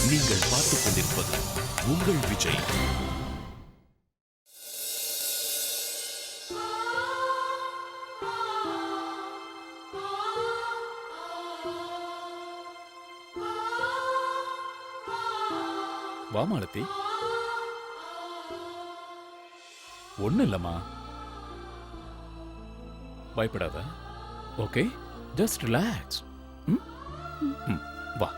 நீங்கள் பார்த்துக் கொண்டிருப்பது உங்கள் விஜய். வா மாலதி. ஒண்ணு இல்லம்மா, பயப்படாத. Okay, just relax. வா,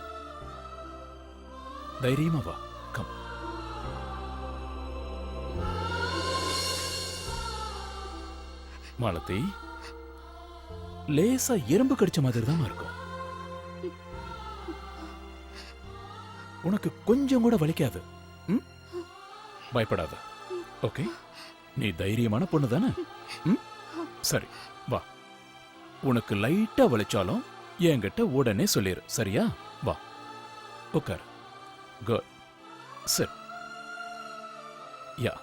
தைரியமா வா. கம். மாலதி, லேசா எறும்பு கடிச்ச மாதிரி தான் இருக்கும். உனக்கு கொஞ்சம் கூட வலிக்காது. பயப்படாத. ஓகே, நீ தைரியமான பொண்ணு தானே? சரி, வா. உனக்கு லைட்டா வலிச்சாலும் என்கிட்ட உடனே சொல்லிரு, சரியா? வா, உட்கார். Good. Sit. Yeah,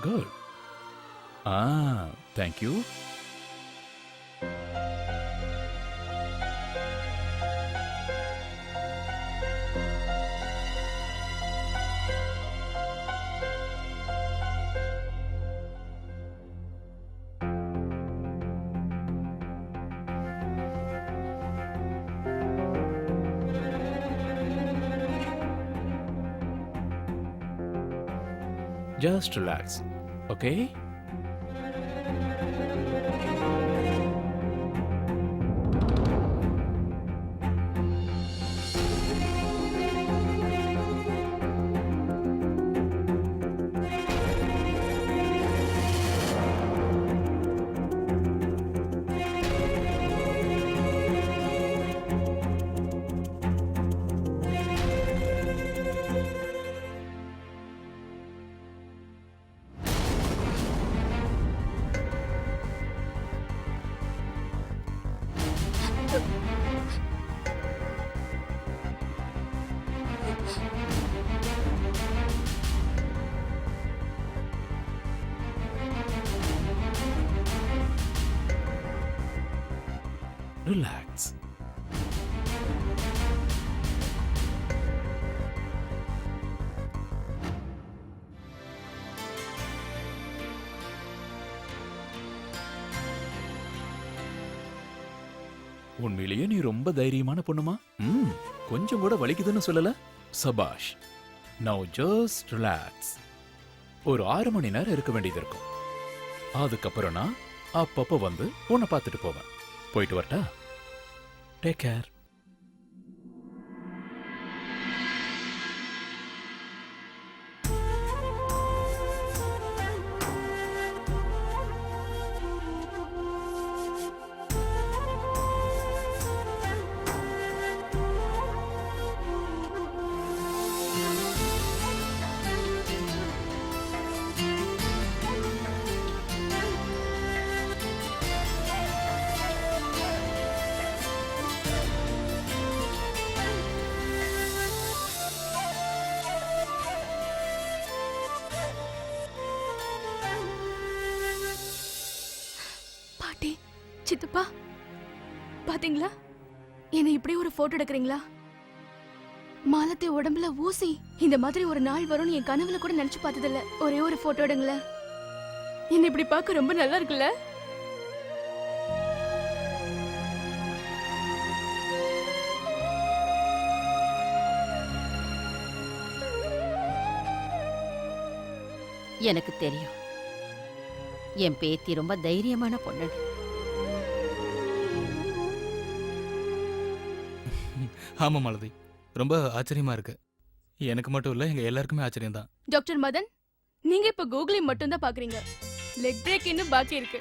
good. Thank you. Just relax, okay? Relax. உண்மையிலேயே நீ ரொம்ப தைரியமான பொண்ணுமா? கொஞ்சம் கூட வலிக்குதுன்னு சொல்லல. சபாஷ். Now just relax. ஒரு 6 மணி நேரம் இருக்க வேண்டியது இருக்கும். அதுக்கப்புறம் நான் அப்பப்ப வந்து உன்னை பார்த்துட்டு போவேன். போயிட்டு வரட்டா? Take care. சித்தப்பா, பாத்தீங்களா? என்னை இப்படி ஒரு போட்டோ எடுக்கிறீங்களா? மாலத்தி உடம்புல ஊசி. இந்த மாதிரி ஒரு நாள் வரும்னு என் கனவுல கூட நினைச்சு பார்த்ததில்ல. ஒரே ஒரு போட்டோ எடுங்களேன். என்ன இப்படி பார்க்க ரொம்ப நல்லா இருக்குல்ல? எனக்கு தெரியும், என் பேத்தி ரொம்ப தைரியமான பொண்ணு. ஆமா மாலதி, ரொம்ப ஆச்சரியமா இருக்கு. எனக்கு மட்டும் இல்ல, எங்க எல்லாருக்குமே ஆச்சரியம் தான். டாக்டர் மதன், நீங்க இப்ப கூகுளை மட்டும் தான் பாக்குறீங்க. லெக் பிரேக் இன்னும் பாக்கி இருக்கு.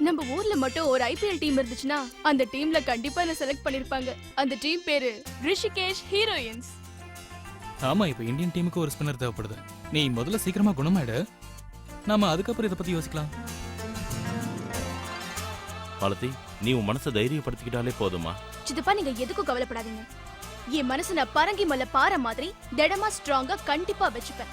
நம்ம ஊர்ல மட்டும் ஒரு ஐபிஎல் டீம் இருந்துச்சுன்னா அந்த டீம்ல கண்டிப்பா என்ன செலக்ட் பண்ணிருப்பாங்க. அந்த டீம் பேரு ரிஷிகேஷ் ஹீரோயின்ஸ். ஆமா, இப்ப இந்தியன் டீமுக்கு ஒரு ஸ்பின்னர் தேவைப்படுது. நீ முதல்ல சீக்கிரமா குணமாயிடு, நாம அதுக்கப்புறம் இதை பத்தி யோசிக்கலாம். மாலதி, நீ உன் மனசை தைரியப்படுத்திக்கிட்டாலே போதுமா? சித்தப்பா, நீங்க எதுக்கும் கவலைப்படாதீங்க. என் மனசு நான் பரங்கி மலை பாறை மாதிரி திடமா ஸ்ட்ராங்கா கண்டிப்பா வச்சுப்பேன்.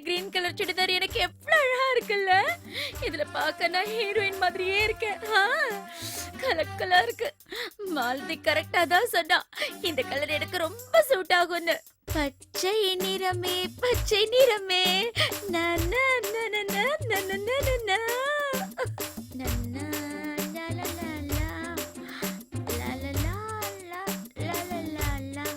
கிரீன் கலர் சுடிதார் எனக்கு எவ்வளவு அழகா இருக்குல்ல. இதுல பார்க்க நான் ஹீரோயின் மாதிரியே இருக்கேன். கலக்கலா இருக்கு. மாலதி கரெக்டா தான் சொன்னா, இந்த கலர் எனக்கு ரொம்ப சூட் ஆகும்னு. பச்சை நிறமே பச்சை நிறமே நன்னா நன்னா நன்னா நன்னா நன்னா லா லா லா லா லா லா லா லா லா லா லா.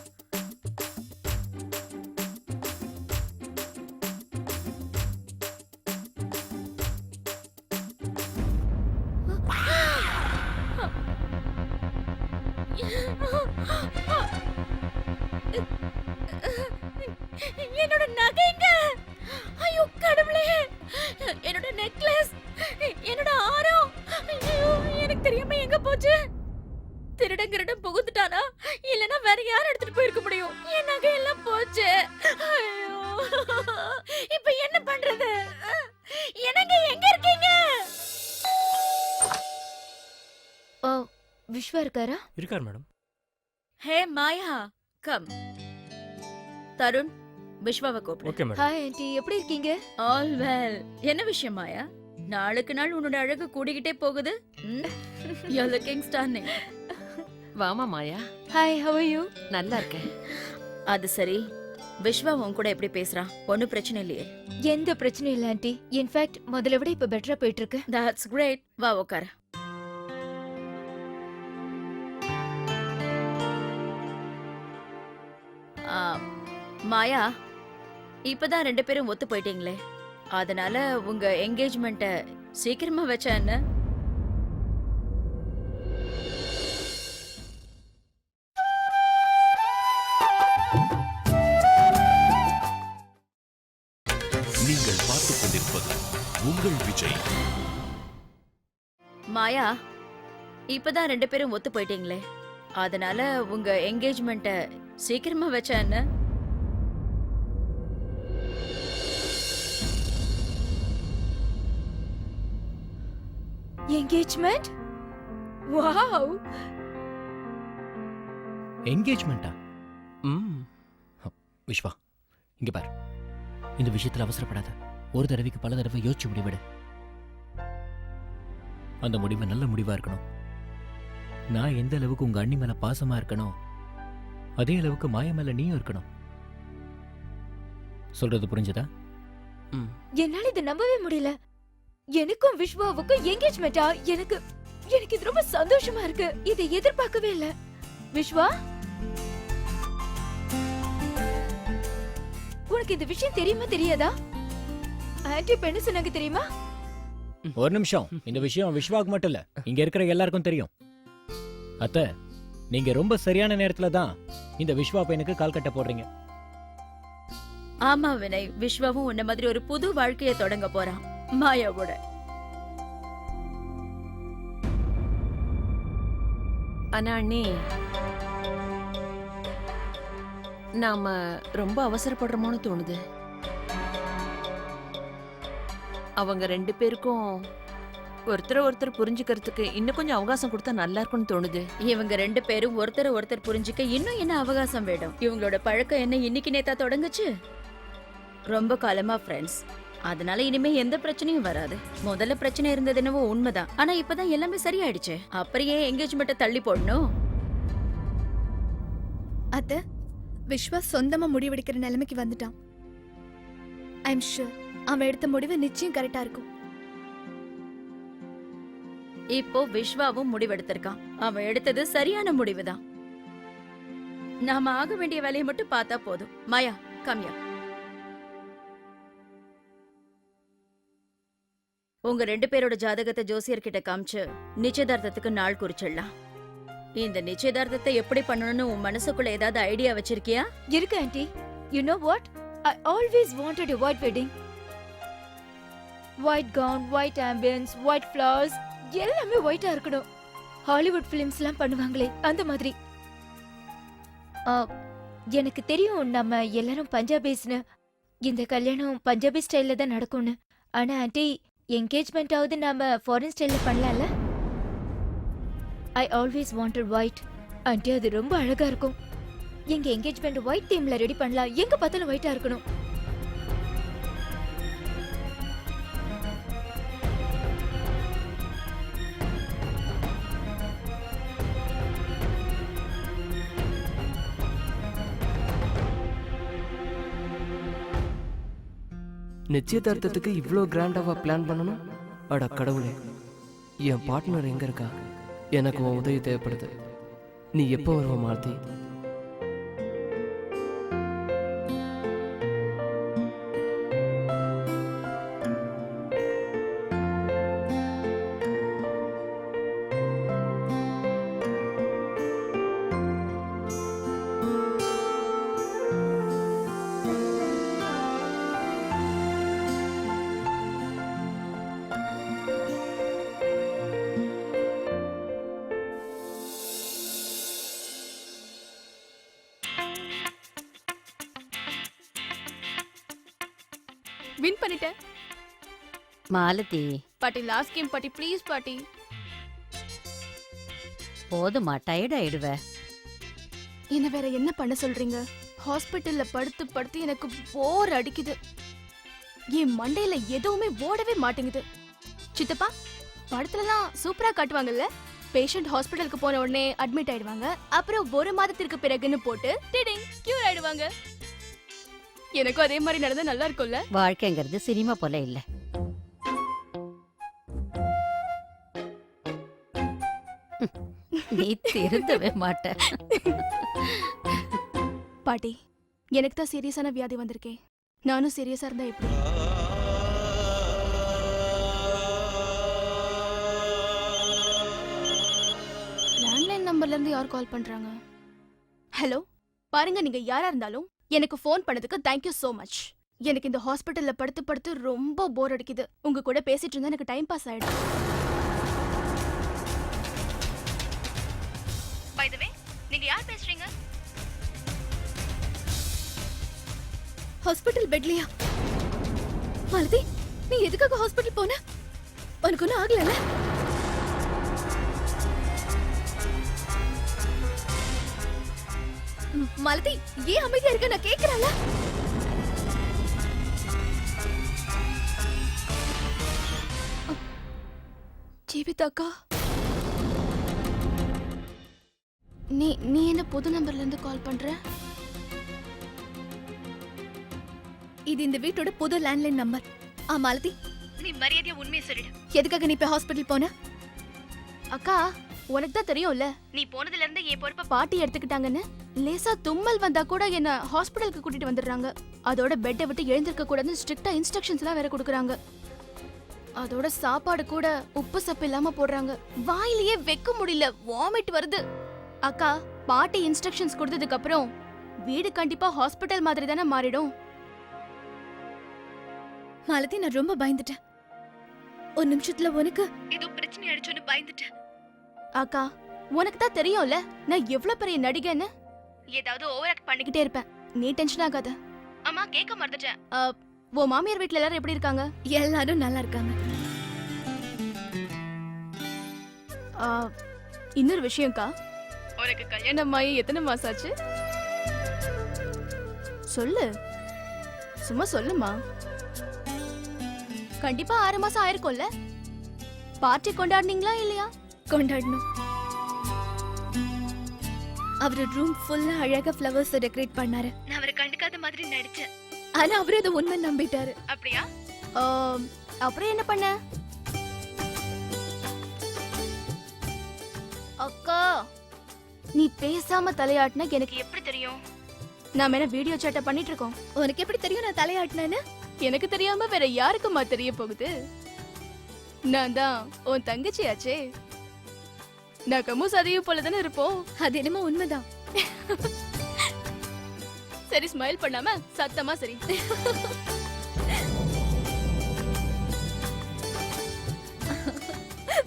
என்னோட நகைங்க! ஐயோ கடவுளே! என்னோட நெக்லஸ், என்னோட ஆரம், ஐயோ எனக்கு தெரியாம எங்க போச்சு? திருடன் புகுந்துட்டானா? இல்லனா வேற யார் எடுத்துட்டு போயிருக்க முடியும்? என் நகை எல்லாம் போச்சு. ஐயோ இப்போ என்ன பண்றது? எனக்கு எங்க இருக்கீங்க? ஓ, விஸ்வா இருக்காரா? இருக்கார் மேடம். ஹே மாயா, கம். தருண், விஸ்வாவை கூப்பிடு. Okay madam. ஹாய் ஆண்டி, எப்படி இருக்கீங்க? All well. என்ன விஷயம் மாயா? நாளுக்கு நாள் உன்னோட அழகு கூடிக்கிட்டே போகுது. You're looking stunning. வாமா Maya. Hi, how are you? நல்லா இருக்கேன். அது சரி, விஸ்வா உன் கூட எப்படி பேசுறான்? ஒன்னும் பிரச்சனை இல்லையே? எந்த பிரச்சனையும் இல்ல ஆண்டி. இன்ஃபேக்ட் முதல்ல விட இப்ப பெட்டரா போயிட்டு இருக்கு. That's great. வா உட்காரு. மாயா, இப்பதான் 2 பேரும் ஒத்து போயிட்டீங்களே, அதனால உங்க என்கேஜ்மெண்ட்ட சீக்கிரமா வச்சா என்ன? நீங்கள் பார்த்துக் கொண்டிருப்பது உங்கள் விஜய். மாயா, இப்பதான் 2 பேரும் ஒத்து போயிட்டீங்களே, அதனால உங்க என்கேஜ்மெண்ட்ட சீக்கிரமா வச்சா என்ன? என்கேஜ்மெண்ட்? வாவ்! என்கேஜ்மெண்டா? விஸ்வா, இங்க பாரு. இந்த விஷயத்துல அவசரப்படாத. ஒரு தடவைக்கு பல தடவை யோசிச்சு முடிவெடு. அந்த முடிவு நல்ல முடிவா இருக்கணும். நான் எந்த அளவுக்கு உங்க அண்ணி மேல பாசமா இருக்கணும், அதே அளவுக்கு மாயா மேல நீயும் இருக்கணும். சொல்றது புரிஞ்சதா? என்னால இதை நம்பவே முடியல. எனக்கும் விஸ்வாவுக்கும் என்கேஜ்மெண்டா? எனக்கு இது ரொம்ப சந்தோஷமா இருக்கு. இதை எதிர்பார்க்கவே இல்ல. விஸ்வா, உனக்கு இந்த விஷயம் தெரியுமா தெரியாதா? ஆன்ட்டி இப்ப என்ன சொன்னாங்க தெரியுமா? ஒரு நிமிஷம். இந்த விஷயம் விஸ்வாவுக்கு மட்டும் இல்ல, இங்க இருக்கிற எல்லாருக்கும் தெரியும். அத்தை, நீங்க ரொம்ப சரியான நேரத்துல தான் இந்த விஸ்வா பையனுக்கு கால் கட்ட போடுறீங்க. ஆமா வினய், விஸ்வாவும் உன்ன மாதிரி ஒரு புது வாழ்க்கையை தொடங்க போறான் மாயாவோட. ஆனா அண்ணி, நாம ரொம்ப அவசரப்படுறோமோன்னு தோணுது. அவங்க 2 பேருக்கும் ஒருத்தர் புரிஞ்சுக்கிறதுக்கு இன்னும் கொஞ்சம் அவகாசம் கொடுத்தா நல்லா இருக்கும்னு தோணுது. இவங்க 2 பேரும் ஒருத்தர் புரிஞ்சுக்க இன்னும் என்ன அவகாசம் வேணும்? இவங்களோட பழக்கம் என்ன இன்னைக்கு நேத்தா தொடங்குச்சு? ரொம்ப காலமா ஃப்ரெண்ட்ஸ். அதனால இனிமே எந்த பிரச்சனையும் வராது. முதல்ல பிரச்சனை இருந்தது என்னவோ உண்மைதான். ஆனா இப்பதான் எல்லாமே சரியாயிடுச்சு. அப்படியே என்கேஜ்மெண்ட்டை தள்ளி போடணும். அத்தை, விஸ்வா சொந்தமா முடிவெடுக்கிற நிலைமைக்கு வந்துட்டான். ஐ அம் ஷூர் அவன் எடுத்த முடிவு நிச்சயம் கரெக்டா இருக்கும். இப்போ விஸ்வாவும் முடிவெடுத்திருக்கான். அவன் எடுத்தது சரியான முடிவுதான். நாம ஆக வேண்டிய வேலையை மட்டும் பார்த்தா போதும். மாயா, கம்யா. உங்க 2 பேரோட ஜாதகத்தை ஜோசியர்கிட்ட காமிச்சு நிச்சயதார்த்தத்துக்கு நாள் குறிச்சிடலாம். இந்த நிச்சயதார்த்தத்தை எப்படி பண்ணணும்னு உன் மனசுக்குள்ள ஏதாவது ஐடியா வச்சிருக்கியா? இருக்கு anti. You know what? I always wanted a white wedding. White gown, white ambience, white flowers, எல்லாமே ஒயிட்டா இருக்கணும். ஹாலிவுட் ஃபிலிம்ஸ்லாம் பண்ணுவாங்களே அந்த மாதிரி. எனக்கு தெரியும் நம்ம எல்லாரும் பஞ்சாபிஸ்னு. இந்த கல்யாணம் பஞ்சாபி ஸ்டைல்ல தான் நடக்கும்னு. ஆனா ஆன்ட்டி, என்கேஜ்மெண்ட் ஆவது நாம ஃபாரின் ஸ்டைல்ல பண்ணலாம்ல? I always wanted white. Anti, அது ரொம்ப அழகா இருக்கும். எங்க என்கேஜ்மெண்ட் ஒயிட் தீம்ல ரெடி பண்ணலாம். எங்க பார்த்தாலும் ஒயிட்டா இருக்கணும். நிச்சயதார்த்தத்துக்கு இவ்வளோ கிராண்டாவா பிளான் பண்ணணும்? அட கடவுளே, என் பார்ட்னர் எங்க இருக்கா? எனக்கு உன் உதவி தேவைப்படுது. நீ எப்போ வருவ மாலதி? வின் பண்ணிட்டேன் மாலதி, பாட்டி. லாஸ்ட் கேம் பாட்டி, ப்ளீஸ் பாட்டி. போதுமா, டயர்ட் ஆயிடுவ. என்ன வேற என்ன பண்ண சொல்றீங்க? ஹாஸ்பிட்டல்ல படுத்து படுத்து எனக்கு போர் அடிக்குது. என் மண்டையில எதுவுமே ஓடவே மாட்டேங்குது. சித்தப்பா, படத்துலலாம் சூப்பரா காட்டுவாங்கல்ல, பேஷண்ட் ஹாஸ்பிட்டலுக்கு போன உடனே அட்மிட் ஆயிடுவாங்க, அப்புறம் 1 மாதத்திற்கு பிறகுன்னு போட்டு டிடிங் கியூர் ஆயிடுவாங்க. எனக்கும் அதே மாதிரி நடந்தா நல்லா இருக்கும்ல? வாழ்க்கைங்கிறது சினிமா போல இல்ல. நீ திருந்தவே மாட்ட. பாட்டி, எனக்கு தான் சீரியஸான வியாதி வந்திருக்கே. நானும் சீரியஸா இருந்தா எப்படி? லேண்ட்லைன் நம்பர்ல இருந்து யார் கால் பண்றாங்க? ஹலோ, பாருங்க, நீங்க யாரா இருந்தாலும் எனக்கு ஃபோன் பண்ணதுக்கு தேங்க்யூ சோ மச். எனக்கு இந்த ஹாஸ்பிட்டல்ல படுத்து படுத்து ரொம்ப போர் அடிக்குது. உங்க கூட பேசிட்டு இருந்தா எனக்கு டைம் பாஸ் ஆயிடும். பை தி வே, நீங்க யார் பேசுறீங்க? ஹாஸ்பிட்டல் பெட்லயா? மாலதி, நீ எதுக்காக ஹாஸ்பிட்டல் போன? உனக்கு ஒன்றும் ஆகலல்ல? மாலதி, ஏன் அமைதியா இருக்க? நான் கேக்குறேன்ல. ஜீவிதா அக்கா, நீ நீ என்ன புது நம்பர்ல இருந்து கால் பண்ற? இது இந்த வீட்டோட புது லேண்ட்லைன் நம்பர். மாலதி, நீ மரியாதையா உண்மையை சொல்லிடு. எதுக்காக நீ இப்ப ஹாஸ்பிட்டல் போன? அக்கா, உனக்கு தான் தெரியும்ல, நீ போனதுல இருந்து என் பொறுப்பை பாட்டி எடுத்துக்கிட்டாங்கன்னு. லேசா தும்மல் வந்தா கூட என்ன ஹாஸ்பிட்டலுக்கு கூட்டிட்டு வந்துடுறாங்க. அதோட பெட்டை விட்டு எழுந்திருக்க கூடாதுன்னு ஸ்ட்ரிக்டா இன்ஸ்ட்ரக்ஷன்ஸ் எல்லாம் வேற கொடுக்குறாங்க. அதோட சாப்பாடு கூட உப்பு சப்பு இல்லாம போடுறாங்க. வாயிலேயே வைக்க முடியல, வாமிட் வருது. அக்கா, பாட்டி இன்ஸ்ட்ரக்ஷன்ஸ் கொடுத்ததுக்கு அப்புறம் வீடு கண்டிப்பா ஹாஸ்பிட்டல் மாதிரி தானே மாறிடும். மாலதி, நான் ரொம்ப பயந்துட்டேன். ஒரு நிமிஷத்துல உனக்கு ஏதோ பிரச்சனை ஆயிடுச்சுன்னு பயந்துட்டேன். அக்கா, உனக்கு தான் தெரியும்ல நான் எவ்வளவு பெரிய நடிகைன்னு. ஏதாவது ஓவர் ஆக்ட் பண்ணிக்கிட்டே இருப்பேன். நீ டென்ஷன் ஆகாத. அம்மா, கேட்க மறந்துட்டேன். உன் மாமியார் வீட்ல எல்லாரும் எப்படி இருக்காங்க? எல்லாரும் நல்லா இருக்காங்க. இன்னொரு விஷயம்க்கா, உனக்கு கல்யாணம் ஆகி எத்தனை மாசம் ஆச்சு? சொல்லு, சும்மா சொல்லுமா. கண்டிப்பா 6 மாசம் ஆயிருக்கும்ல. பார்ட்டி கொண்டாடுனீங்களா இல்லையா? கொண்டாடணும். அவரு ரூம் ஃபுல்லா அழகா ஃப்ளவர்ஸ் டெக்கரேட் பண்ணாரு. நான் அவரை கண்டுக்காத மாதிரி நடிச்சேன். ஆனா அவரு அதை உண்மை நம்பிட்டாரு. அப்படியா? அப்புறம் என்ன பண்ண? அக்கா, நீ பேசாம தலையாட்டினா எனக்கு எப்படி தெரியும்? நாம என்ன வீடியோ சேட்ட பண்ணிட்டு இருக்கோம். உனக்கு எப்படி தெரியும் நான் தலையாட்டினேன்னு? எனக்கு தெரியாம வேற யாருக்குமா தெரிய போகுது? நான் தான் உன் தங்கச்சியாச்சே. நகமும் சதையும் போலதானே இருப்போம். அது என்னமோ உண்மைதான். சரி, ஸ்மைல் பண்ணாம சத்தமா சரி.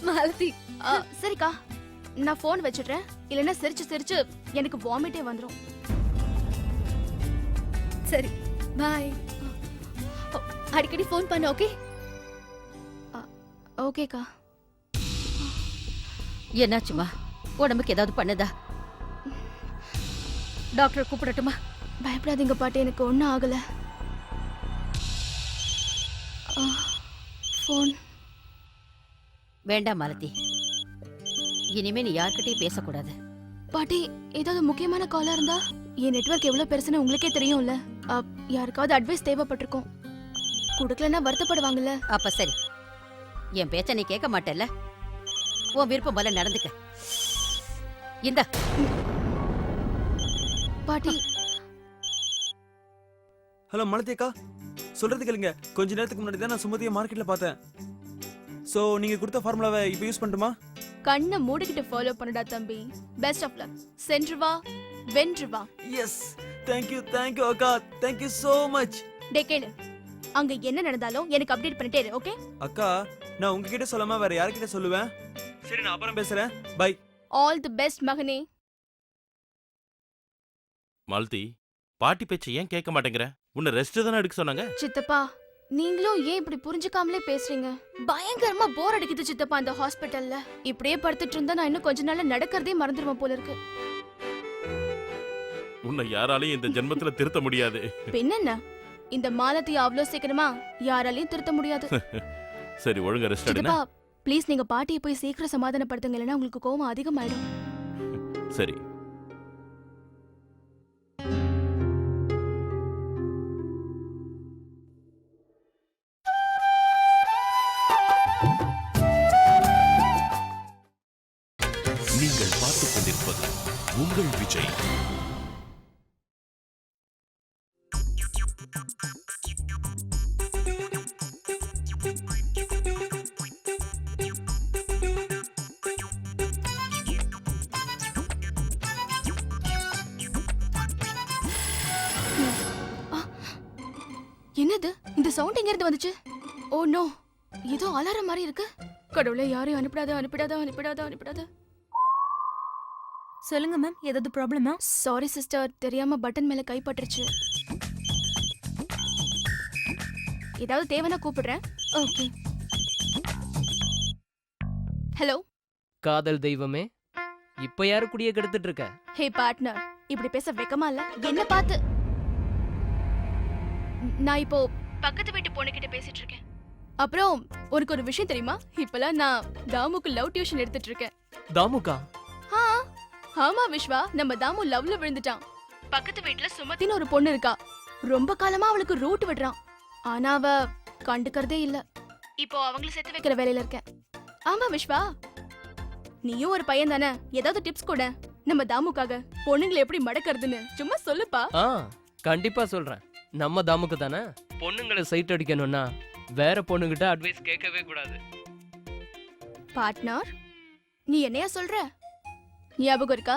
மாலதி, சரிக்கா, நான் போன் வச்சிடுறேன். இல்லைன்னா சிரிச்சு சிரிச்சு எனக்கு வாமிட்டே வந்துரும். சரி, பாய். அடிக்கடி போன் பண்ணு. ஓகே? ஓகேக்கா. என்னாச்சுமா? உடம்புக்கு ஏதாவது பண்ணுதா? டாக்டர் கூப்பிடட்டுமா? பயப்படாதீங்க பாட்டி, எனக்கு ஒன்றும் ஆகல. போன் வேண்டாம் மாலதி, இனிமே நீ யார்கிட்டயும் பேசக்கூடாது. பாட்டி, ஏதாவது முக்கியமான காலா இருந்தா? என் நெட்வொர்க் எவ்வளவு பெருசுன்னு உங்களுக்கே தெரியும்ல. யாருக்காவது அட்வைஸ் தேவைப்பட்டிருக்கும். குடுக்கலன்னா வருத்தப்படுவாங்கல்ல. அப்ப சரி, என் பேச்ச நீ கேட்க மாட்டேல்ல? உன் விருப்பம் போல நடந்துக்க. இந்த பாட்டி, ஹலோ மாலதி அக்கா, சொல்றது கேளுங்க. கொஞ்ச நேரத்துக்கு முன்னாடி தான் நான் சுமதியை மார்க்கெட்ல பார்த்தேன். சோ நீங்க கொடுத்த ஃபார்முலாவை இப்போ யூஸ் பண்ணட்டுமா? கண்ணை மூடிக்கிட்டு ஃபாலோ பண்ணுடா தம்பி. Best of luck. சென்று வா, வென்று வா. எஸ், தேங்க் யூ அக்கா, தேங்க் யூ so மச். டே கேளு, அங்க என்ன நடந்தாலும் எனக்கு அப்டேட் பண்ணிட்டே இரு, ஓகே? அக்கா, நான் உங்ககிட்ட சொல்லாம வேற யார்கிட்ட சொல்லுவேன்? சரி, நான் அப்புறம் பேசுறேன். பை. ஆல் தி பெஸ்ட் மகனே. மாலதி, பாட்டி பேச்சை ஏன் கேட்க மாட்டேங்கிற? உன்னை ரெஸ்ட் தானே எடுக்க சொன்னாங்க. சித்தப்பா, நீங்களும் ஏன் இப்படி புரிஞ்சுக்காமலே பேசுறீங்க? பயங்கரமா போர் அடிக்குது சித்தப்பா அந்த ஹாஸ்பிட்டல்ல. இப்படியே படுத்துட்டு இருந்தா நான் இன்னும் கொஞ்ச நாள்ல நடக்கிறதே மறந்துடுவேன் போல இருக்கு. உன்னை யாராலையும் இந்த ஜென்மத்துல திருத்த முடியாது. பின்னென்ன, இந்த மாலதி அவ்வளோ சீக்கிரமா யாராலையும் திருத்த முடியாது. சரி, ஒழுங்கா ரெஸ்ட் எடுங்க. சித்தப்பா, ப்ளீஸ் நீங்க பாட்டியை போய் சீக்கிரம் சமாதானப்படுத்துங்க, இல்லைன்னா உங்களுக்கு கோவம் அதிகமாயிடும். சரி. நீங்கள் பார்த்துக் கொண்டிருப்பது உங்கள் விஜய். என்னது இந்த சவுண்ட் எங்க இருந்து வந்துச்சு? ஓ நோ, ஏதோ அலாரம் மாதிரி இருக்கு. கடவுளே, யாரையும் அனுப்பிடாத. சொல்லுங்க மேம், ஏதாவது ப்ராப்ளமா? சாரி சிஸ்டர், தெரியாம பட்டன் மேல கை பட்டுருச்சு. ஏதாவது தேவைன்னா கூப்பிடுறேன். ஓகே. ஹலோ காதல் தெய்வமே, இப்ப யாரு குடிய கெடுத்துட்டு இருக்க? ஹே பார்ட்னர், இப்படி பேச வெக்கமா இல்ல? என்ன பார்த்து? நான் இப்போ பக்கத்து வீட்டு பொண்ணுகிட்ட பேசிட்டு இருக்கேன். அப்புறம் உனக்கு ஒரு விஷயம் தெரியுமா? இப்பலாம் நான் தாமுக்கு லவ் டியூஷன் எடுத்துட்டு இருக்கேன். தாமுக்கா? ஆமா விஸ்வா, நம்ம தாமு லவ்ல விழுந்துட்டான். பக்கத்து வீட்டுல சுமதின்னு ஒரு பொண்ணு இருக்கா. ரொம்ப காலமா அவளுக்கு ரூட் விடுறான். ஆனா அவ கண்டுக்கறதே இல்ல. இப்போ அவங்கள சேர்த்து வைக்கிற வேலையில இருக்கேன். ஆமா விஸ்வா, நீயும் ஒரு பையன் தானே, ஏதாவது டிப்ஸ் கூட நம்ம தாமுக்காக. பொண்ணுங்களை எப்படி மடக்கிறதுன்னு சும்மா சொல்லுப்பா. கண்டிப்பா சொல்றேன். நம்ம தாமுக்கு தானே. பொண்ணுங்களை சைட் அடிக்கணும்னா வேற பொண்ணுகிட்ட அட்வைஸ் கேட்கவே கூடாது. பார்ட்னர், நீ என்னையா சொல்ற? ஞாபகம் இருக்கா?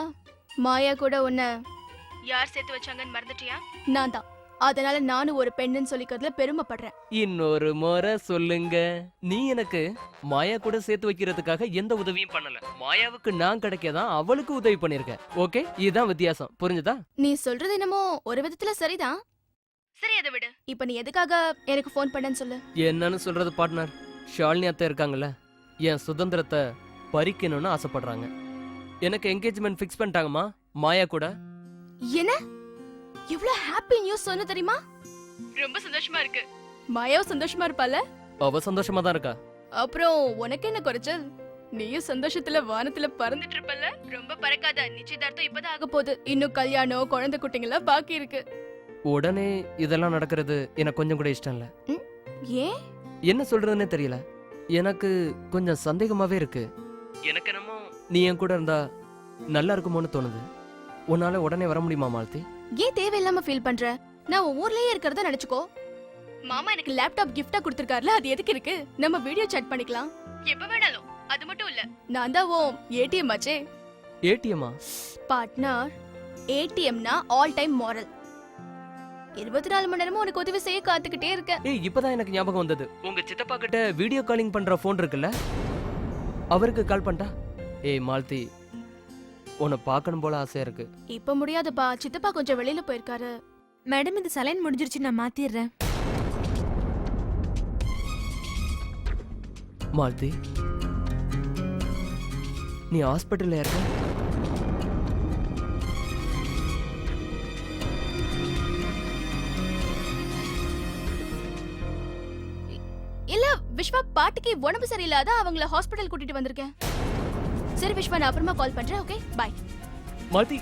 மாயா கூட உன்னை யார் சேர்த்து வச்சாங்கன்னு மறந்துட்டியா? நான் தான். அதனால நானும் ஒரு பெண்ணுன்னு சொல்லிக்கிறதுல பெருமைப்படுறேன். இன்னொரு முறை சொல்லுங்க. நீ எனக்கு மாயா கூட சேர்த்து வைக்கிறதுக்காக எந்த உதவியும் பண்ணல. மாயாவுக்கு நான் கிடைக்கதான் அவளுக்கு உதவி பண்ணிருக்கேன். ஓகே, இதுதான் வித்தியாசம். புரிஞ்சுதா? நீ சொல்றது என்னமோ ஒரு விதத்துல சரிதான். சரி, அதை விடு. இப்ப நீ எதுக்காக எனக்கு ஃபோன் பண்ணன்னு சொல்லு. என்னன்னு சொல்றது பார்ட்னர்? ஷாலினி அத்தை இருக்காங்கல்ல, என் சுதந்திரத்தை பறிக்கணும்னு ஆசைப்படுறாங்க. எனக்கு என்கேஜ்மெண்ட் ஃபிக்ஸ் பண்ணிட்டாங்கம்மா மாயா கூட. என்ன? இவ்ளோ ஹாப்பி நியூஸ் சொன்ன தெரியுமா? ரொம்ப சந்தோஷமா இருக்கு. மாயாவும் சந்தோஷமா இருப்பால? அவ சந்தோஷமா தான் இருக்கா. அப்புறம் உனக்கு என்ன குறைச்சல்? நீயும் சந்தோஷத்துல வானத்துல பறந்துட்டு இருப்பல. ரொம்ப பறக்காத. நிச்சயதார்த்தம் இப்பதான் ஆக போகுது. இன்னும் கல்யாணம், குழந்தை குட்டிங்களா பாக்கி இருக்கு. உடனே இதெல்லாம் நடக்கிறது எனக்கு கொஞ்சம் கூட இஷ்டம் இல்ல. ஏன்? என்ன சொல்றதுன்னே தெரியல. எனக்கு கொஞ்சம் சந்தேகமாவே இருக்கு. எனக்கு என்னமோ நீ என் கூட இருந்தா நல்லா இருக்குமோன்னு தோணுது. உன்னால உடனே வர முடியுமா மாலதி? ஏன் தேவையில்லாம ஃபீல் பண்ற? நான் உன் ஊர்லயே இருக்கிறத நினைச்சுக்கோ. மாமா எனக்கு லேப்டாப் கிஃப்டா கொடுத்திருக்காருல, அது எதுக்கு இருக்கு? நம்ம வீடியோ சாட் பண்ணிக்கலாம் எப்ப வேணாலும். அது மட்டும் இல்ல, நான் தான் உன் ஏடிஎம் ஆச்சே. ஏடிஎம்மா? பார்ட்னர், ஏடிஎம்னா ஆல் டைம் மாரல். 24 மணி நேரமும் உனக்கு உதவி செய்ய காத்துக்கிட்டே இருக்க. ஏய், இப்பதான் எனக்கு ஞாபகம் வந்தது. உங்க சித்தப்பா கிட்ட வீடியோ காலிங் பண்ற போன் இருக்குல்ல, அவருக்கு கால் பண்ணா? ஏய் மாலதி, உன்னை பார்க்கணும் போல ஆசையா இருக்கு. இப்ப முடியாதுப்பா, சித்தப்பா கொஞ்சம் வெளியில போயிருக்காரு. மேடம், இந்த சலைன் முடிஞ்சிருச்சு, நான் மாத்திடுறேன். மாலதி, நீ ஹாஸ்பிட்டல்ல இருக்க? இல்ல விஸ்வா, பாட்டிக்கு உடம்பு சரியில்லாத அவங்கள ஹாஸ்பிடல் கூட்டிட்டு வந்திருக்கேன். சரி விஸ்வா, நான் அப்புறமா கால் பண்றேன். Okay, by. மாலதி,